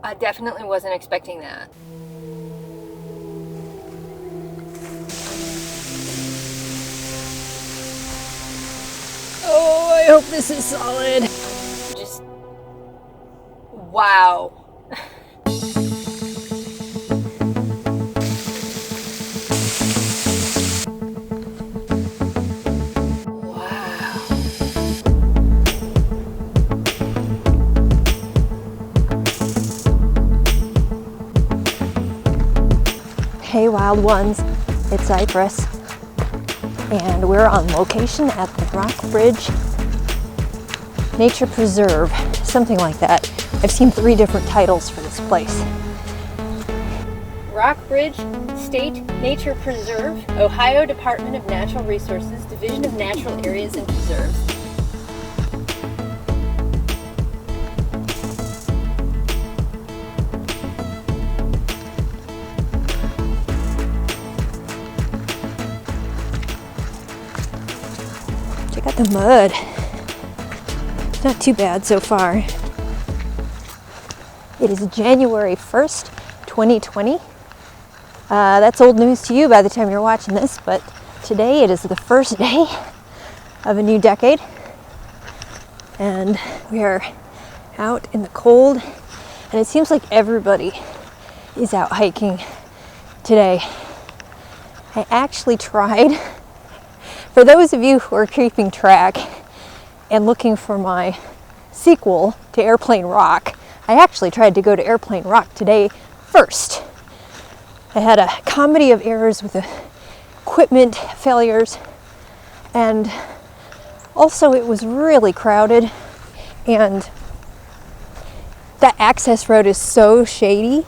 I definitely wasn't expecting that. Oh, I hope this is solid. Just, wow. Hey wild ones, it's Cypress, and we're on location at the Rock Bridge Nature Preserve, something like that. I've seen 3 different titles for this place. Rock Bridge State Nature Preserve, Ohio Department of Natural Resources, Division of Natural Areas and Preserves. Check out the mud. It's not too bad so far. It is January 1st, 2020. That's old news to you by the time you're watching this, but today it is the first day of a new decade. And we are out in the cold, and it seems like everybody is out hiking today. I actually tried, for those of you who are keeping track and looking for my sequel to Airplane Rock, I actually tried to go to Airplane Rock today first. I had a comedy of errors with equipment failures, and also it was really crowded, and that access road is so shady,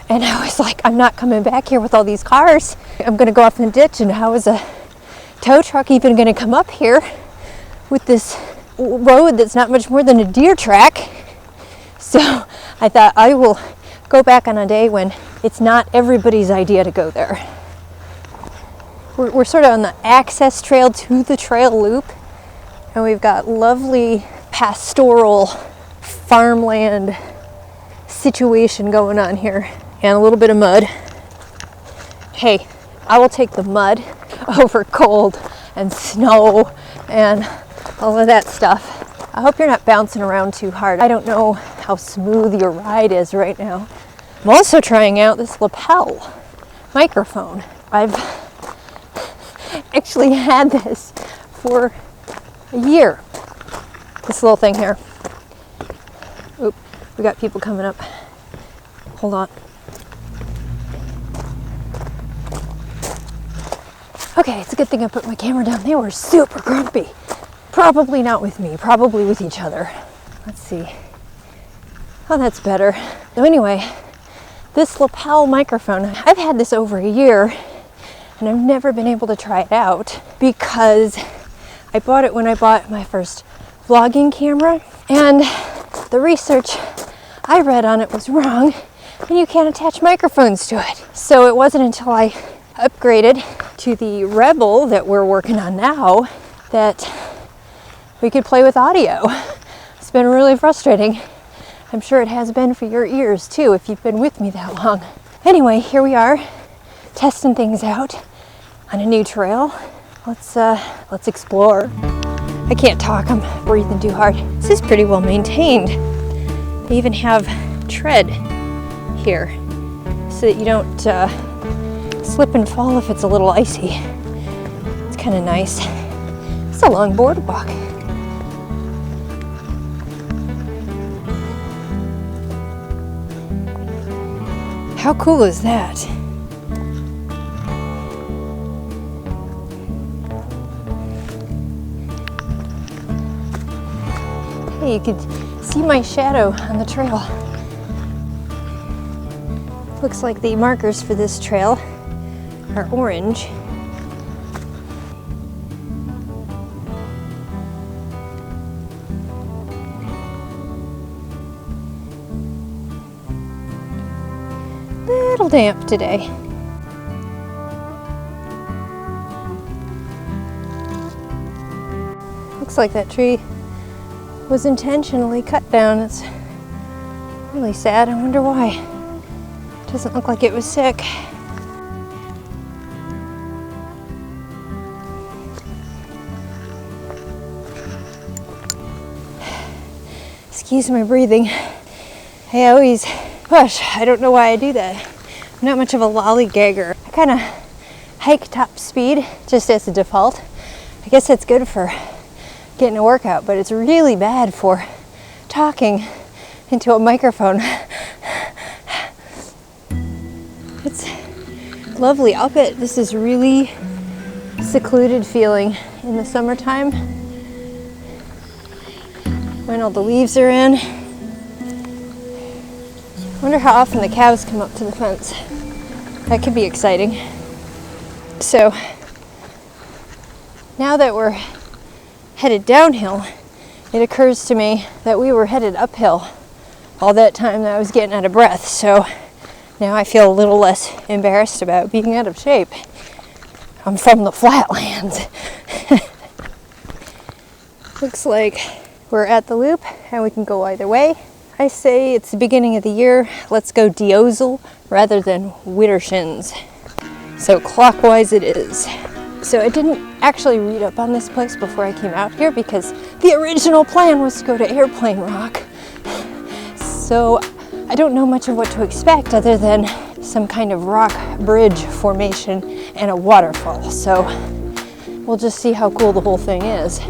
and I was like, I'm not coming back here with all these cars. I'm gonna go off in the ditch, and how is a tow truck even gonna come up here with this road that's not much more than a deer track? So I thought I will go back on a day when it's not everybody's idea to go there. We're sort of on the access trail to the trail loop, and we've got lovely pastoral farmland situation going on here, and a little bit of mud. Hey, I will take the mud over cold and snow and all of that stuff. I hope you're not bouncing around too hard. I don't know how smooth your ride is right now. I'm also trying out this lapel microphone. I've actually had this for a year. This little thing here. Oop, we got people coming up. Hold on. Okay, it's a good thing I put my camera down. They were super grumpy. Probably not with me, probably with each other. Let's see. Oh, that's better. So anyway, this lapel microphone, I've had this over a year, and I've never been able to try it out because I bought it when I bought my first vlogging camera, and the research I read on it was wrong, and you can't attach microphones to it. So it wasn't until I upgraded to the Rebel that we're working on now that we could play with audio. It's been really frustrating. I'm sure it has been for your ears too, if you've been with me that long. Anyway, here we are, testing things out on a new trail. Let's explore. I can't talk, I'm breathing too hard. This is pretty well maintained. They even have tread here so that you don't slip and fall if it's a little icy. It's kind of nice. It's a long boardwalk. How cool is that? Hey, you could see my shadow on the trail. Looks like the markers for this trail are orange. Little damp today. Looks like that tree was intentionally cut down. It's Really sad. I wonder why. Doesn't look like it was sick. Excuse my breathing. I always push. I don't know why I do that. I'm not much of a lollygagger. I kind of hike top speed just as a default. I guess that's good for getting a workout, but it's really bad for talking into a microphone. It's lovely. I'll bet this is really secluded feeling in the summertime when all the leaves are in. I wonder how often the cows come up to the fence. That could be exciting. So now that we're headed downhill, it occurs to me that we were headed uphill all that time that I was getting out of breath. So now I feel a little less embarrassed about being out of shape. I'm from the flatlands. Looks like we're at the loop and we can go either way. I say it's the beginning of the year. Let's go Diosel rather than Widdershins. So clockwise it is. So I didn't actually read up on this place before I came out here because the original plan was to go to Airplane Rock. So I don't know much of what to expect other than some kind of rock bridge formation and a waterfall. So we'll just see how cool the whole thing is.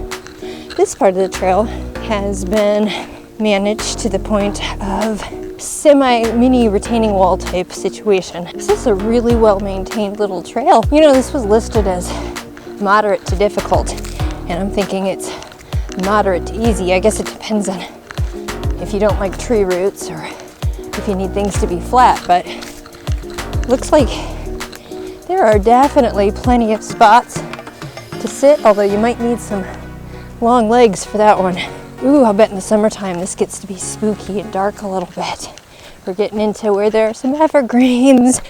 This part of the trail has been managed to the point of semi-mini retaining wall type situation. This is a really well-maintained little trail. You know, this was listed as moderate to difficult, and I'm thinking it's moderate to easy. I guess it depends on if you don't like tree roots or if you need things to be flat, but looks like there are definitely plenty of spots to sit, although you might need some long legs for that one. Ooh, I'll bet in the summertime this gets to be spooky and dark a little bit. We're getting into where there are some evergreens.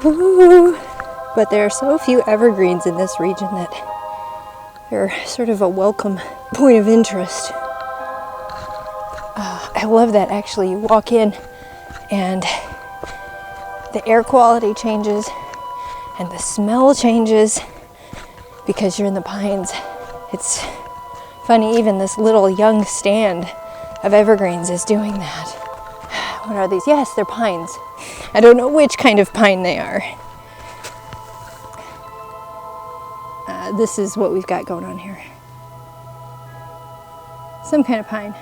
Ooh. But there are so few evergreens in this region that they're sort of a welcome point of interest. I love that actually. You walk in and the air quality changes and the smell changes because you're in the pines. It's funny, even this little young stand of evergreens is doing that. What are these? Yes, they're pines. I don't know which kind of pine they are. This is what we've got going on here. Some kind of pine.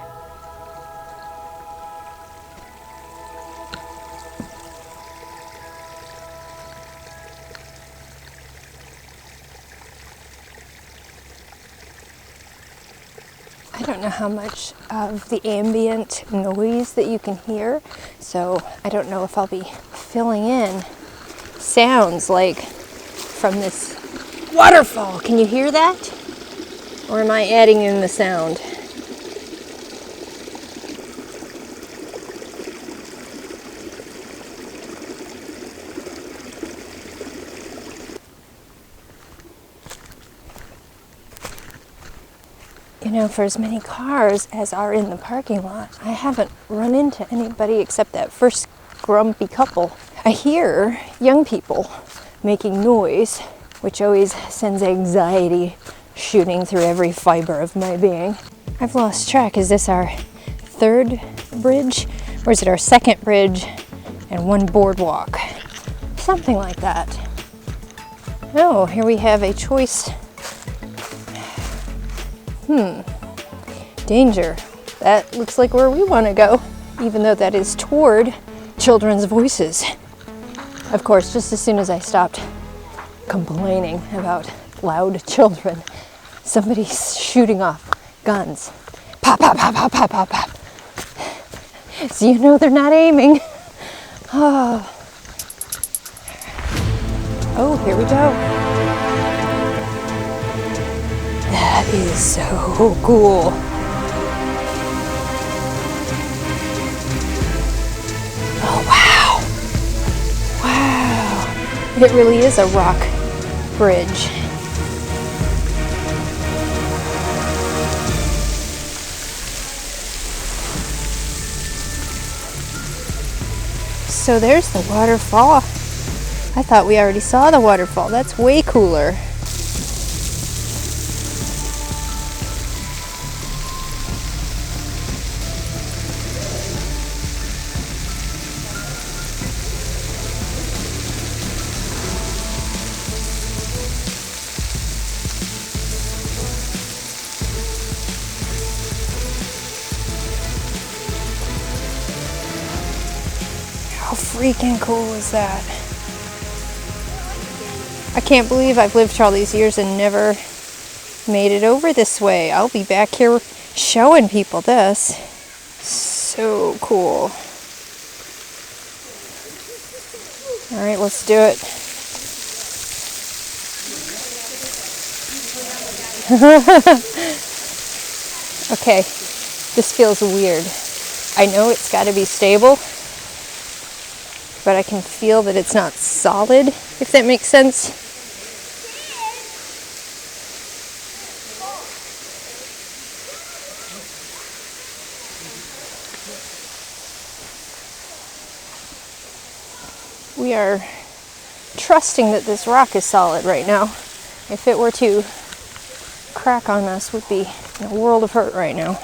I don't know how much of the ambient noise that you can hear, so I don't know if I'll be filling in sounds like from this waterfall. Can you hear that? Or am I adding in the sound? You know, for as many cars as are in the parking lot, I haven't run into anybody except that first grumpy couple. I hear young people making noise, which always sends anxiety shooting through every fiber of my being. I've lost track. Is this our third bridge? Or is it our second bridge and one boardwalk? Something like that. Oh, here we have a choice. Danger. That looks like where we want to go, even though that is toward children's voices. Of course, just as soon as I stopped complaining about loud children, somebody's shooting off guns. Pop, pop, pop, pop, pop, pop, pop. So you know they're not aiming. Oh, here we go. That is so cool. Oh, wow. Wow. It really is a rock bridge. So there's the waterfall. I thought we already saw the waterfall. That's way cooler. How freaking cool is that? I can't believe I've lived for all these years and never made it over this way. I'll be back here showing people this. So cool. All right, let's do it. Okay, this feels weird. I know it's got to be stable, but I can feel that it's not solid, if that makes sense. We are trusting that this rock is solid right now. If it were to crack on us, we'd be in a world of hurt right now.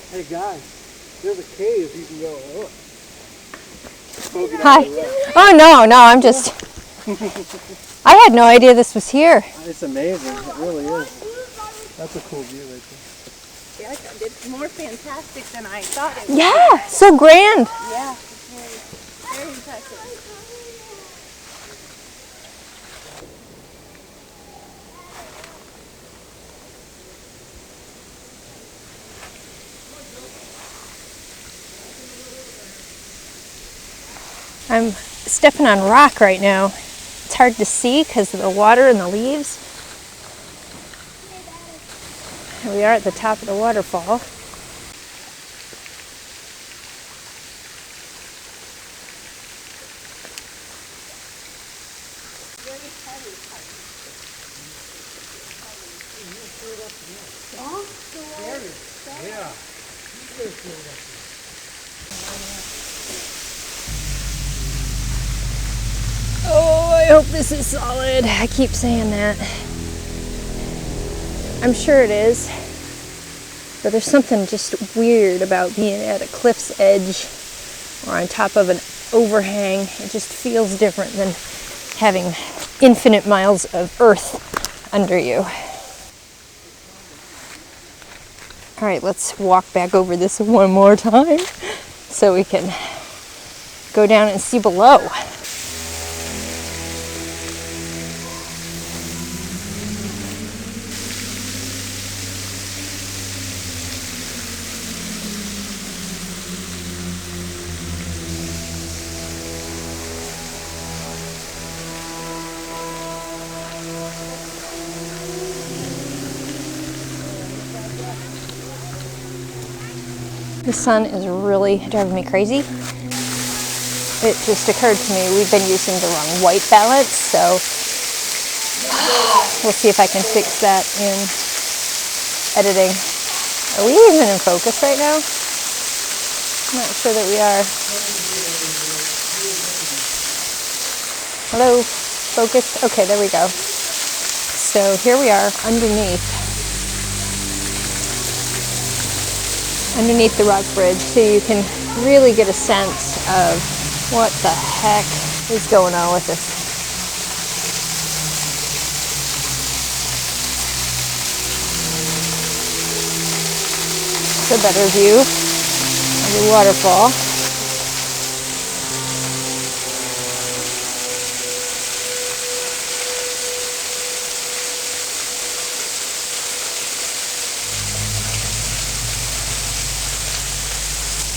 Hey guys, there's a cave you can go look. Hi. Oh no, I'm just... I had no idea this was here. It's amazing, it really is. That's a cool view right there. Yeah, it's more fantastic than I thought it would. Yeah, so grand. Yeah, it's very impressive. I'm stepping on rock right now. It's hard to see because of the water and the leaves. Here we are at the top of the waterfall. Oh, I hope this is solid. I keep saying that. I'm sure it is. But there's something just weird about being at a cliff's edge or on top of an overhang. It just feels different than having infinite miles of earth under you. All right, let's walk back over this one more time so we can go down and see below. The sun is really driving me crazy. It just occurred to me we've been using the wrong white balance, so we'll see if I can fix that in editing. Are we even in focus right now? I'm not sure that we are. Hello, focus? Okay, there we go. So here we are underneath the rock bridge, so you can really get a sense of what the heck is going on with this. It's a better view of the waterfall.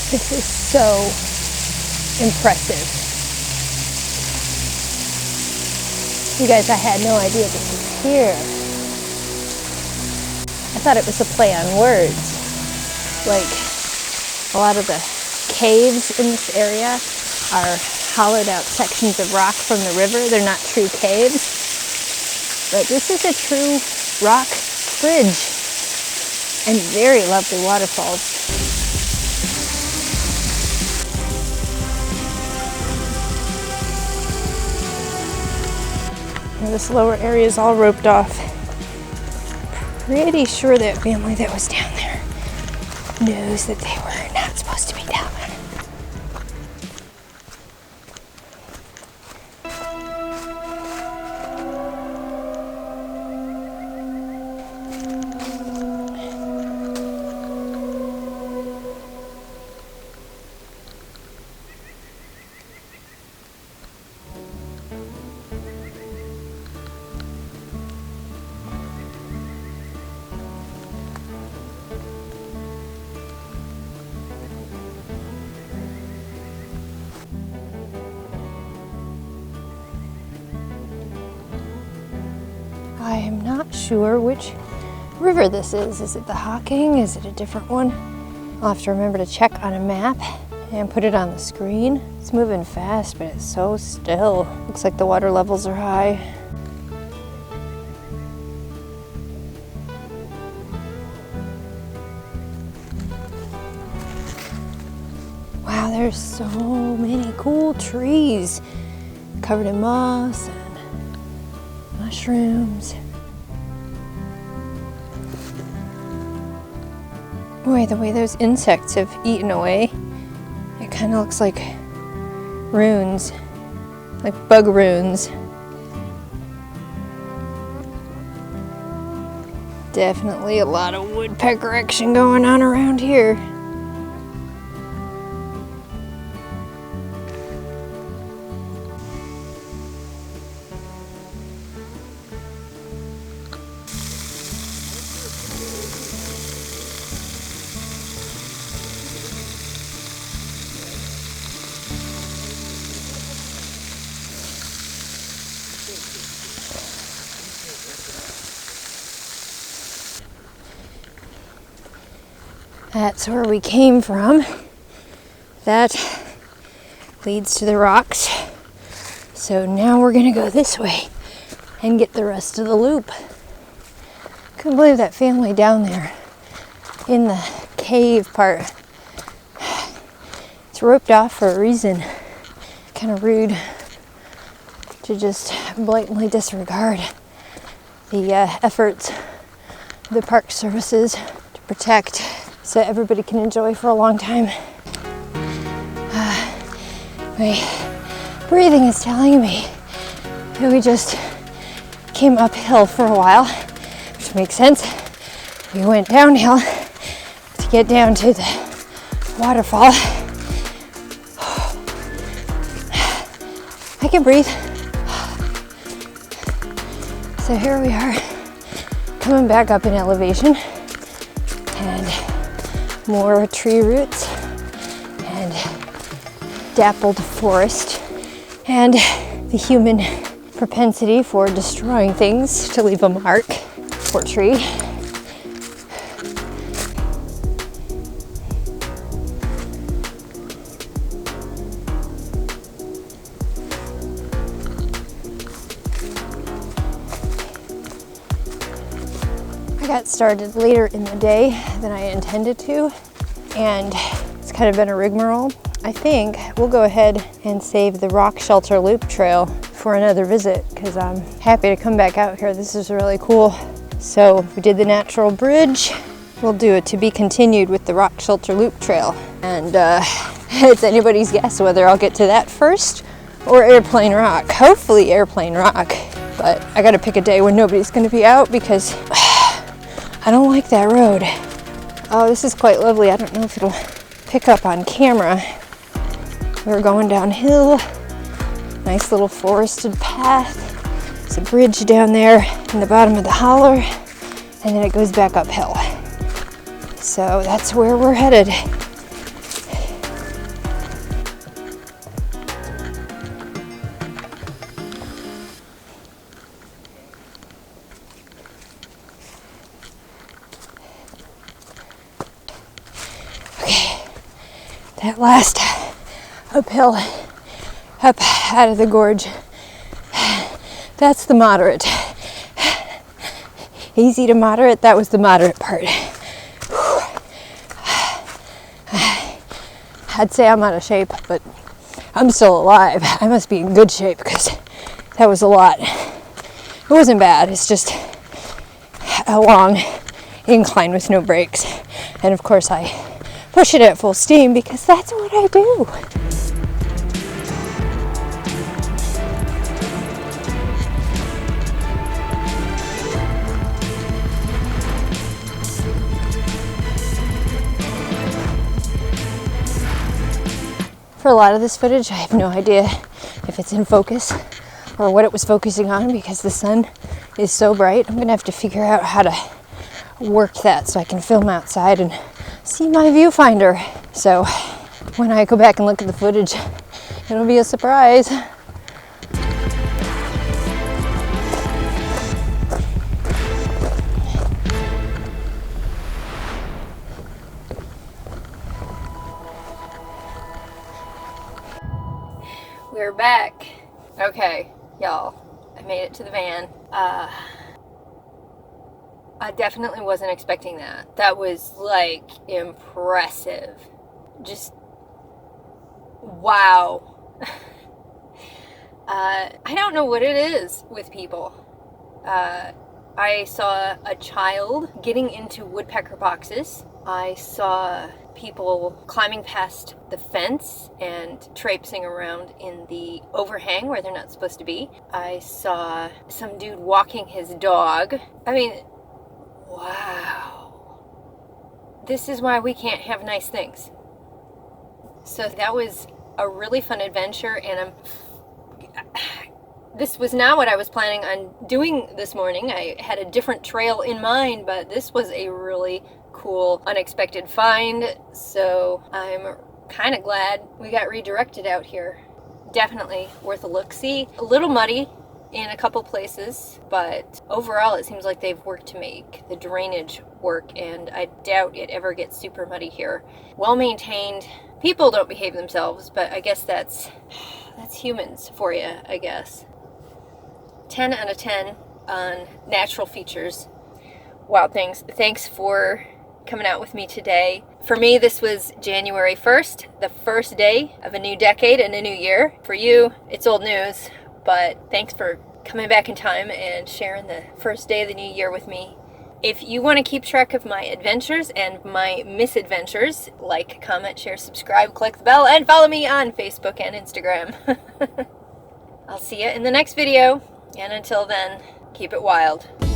This is so impressive. You guys, I had no idea this was here. I thought it was a play on words. Like, a lot of the caves in this area are hollowed out sections of rock from the river. They're not true caves, but this is a true rock bridge and very lovely waterfalls. Now this lower area is all roped off. Pretty sure that family that was down there knows that they were not supposed to be down there. I am not sure which river this is. Is it the Hocking? Is it a different one? I'll have to remember to check on a map and put it on the screen. It's moving fast, but it's so still. Looks like the water levels are high. Wow, there's so many cool trees covered in moss and mushrooms. Boy, the way those insects have eaten away, it kind of looks like runes, like bug runes. Definitely a lot of woodpecker action going on around here. That's where we came from. That leads to the rocks. So now we're gonna go this way and get the rest of the loop. Couldn't believe that family down there in the cave part. It's roped off for a reason. Kind of rude to just blatantly disregard the efforts of the park services to protect so everybody can enjoy for a long time. My breathing is telling me that we just came uphill for a while, which makes sense. We went downhill to get down to the waterfall. I can breathe. So here we are, coming back up in elevation, and more tree roots and dappled forest, and the human propensity for destroying things to leave a mark. Poor tree. I got started later in the day than I intended to, and it's kind of been a rigmarole. I think we'll go ahead and save the rock shelter loop trail for another visit, because I'm happy to come back out here. This is really cool. So we did the natural bridge. We'll do it to be continued with the rock shelter loop trail. And it's anybody's guess whether I'll get to that first or Airplane Rock. Hopefully Airplane Rock, but I gotta pick a day when nobody's gonna be out, because I don't like that road. Oh, this is quite lovely. I don't know if it'll pick up on camera. We're going downhill. Nice little forested path. There's a bridge down there in the bottom of the holler, and then it goes back uphill. So that's where we're headed. That last uphill up out of the gorge. That's the moderate. Easy to moderate, that was the moderate part. I'd say I'm out of shape, but I'm still alive. I must be in good shape because that was a lot. It wasn't bad, it's just a long incline with no brakes. And of course I push it at full steam because that's what I do. For a lot of this footage, I have no idea if it's in focus or what it was focusing on because the sun is so bright. I'm gonna have to figure out how to work that so I can film outside and see my viewfinder. So when I go back and look at the footage, it'll be a surprise. We're back. Okay, y'all, I made it to the van. I definitely wasn't expecting that. That was like impressive. Just wow. I don't know what it is with people. I saw a child getting into woodpecker boxes. I saw people climbing past the fence and traipsing around in the overhang where they're not supposed to be. I saw some dude walking his dog. I mean, wow. This is why we can't have nice things. So that was a really fun adventure, and this was not what I was planning on doing this morning. I had a different trail in mind, but this was a really cool, unexpected find, so I'm kind of glad we got redirected out here. Definitely worth a look-see. A little muddy in a couple places, but overall it seems like they've worked to make the drainage work, and I doubt it ever gets super muddy here. Well maintained. People don't behave themselves, but I guess that's humans for you, I guess. 10 out of 10 on natural features. Wow, thanks for coming out with me today. For me, this was January 1st, the first day of a new decade and a new year. For you, it's old news, but thanks for coming back in time and sharing the first day of the new year with me. If you want to keep track of my adventures and my misadventures, like, comment, share, subscribe, click the bell, and follow me on Facebook and Instagram. I'll see you in the next video, and until then, keep it wild.